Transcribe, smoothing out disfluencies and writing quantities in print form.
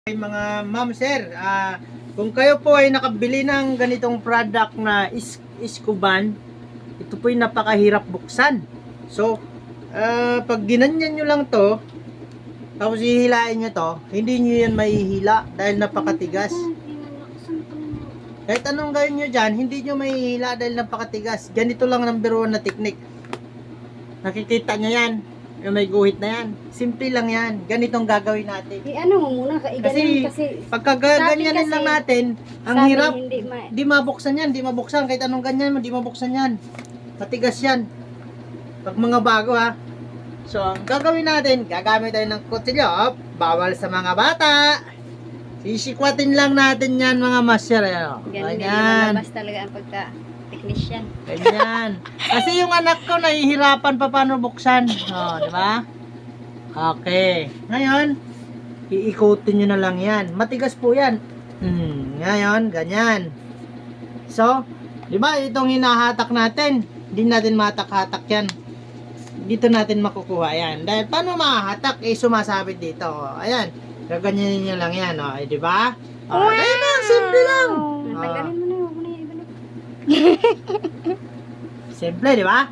Mga ma'am sir, kung kayo po ay nakabili ng ganitong product na Iskuban, ito po ay napakahirap buksan. So, pag ginanyan nyo lang to, tapos hihilain nyo to, hindi nyo yan mahihila dahil napakatigas. Kahit anong gawin nyo dyan, hindi nyo mahihila dahil napakatigas. Ganito lang number 1 na technique. Nakikita nyo yan. Yung may guhit na yan. Simple lang yan. Ganitong gagawin natin. Ano mo muna, Kasi pagka ganyanin lang natin, ang hirap. Di mabuksan yan, di mabuksan. Kahit anong ganyan mo, di mabuksan yan. Matigas yan. Pag mga bago ha. So, ang gagawin natin, gagamit tayo ng kutsilyo. Bawal sa mga bata. Sisikwatin lang natin yan mga master. Ganyan. Malabas talaga ang pagka-technician. Ganyan. Kasi yung anak ko nahihirapan pa paano buksan. Di ba? Okay. Ngayon, iikutin nyo na lang yan. Matigas po yan. Ngayon, ganyan. So, di ba itong hinahatak natin, hindi natin matak-hatak yan. Dito natin makukuha yan. Dahil paano mahahatak? Sumasabit dito. Ayan. Gaganyanin nyo lang yan. Di ba? Ayun lang. Simple lang. Tanggalin mo na. Huwag mo na yung iba na. Simple, di ba?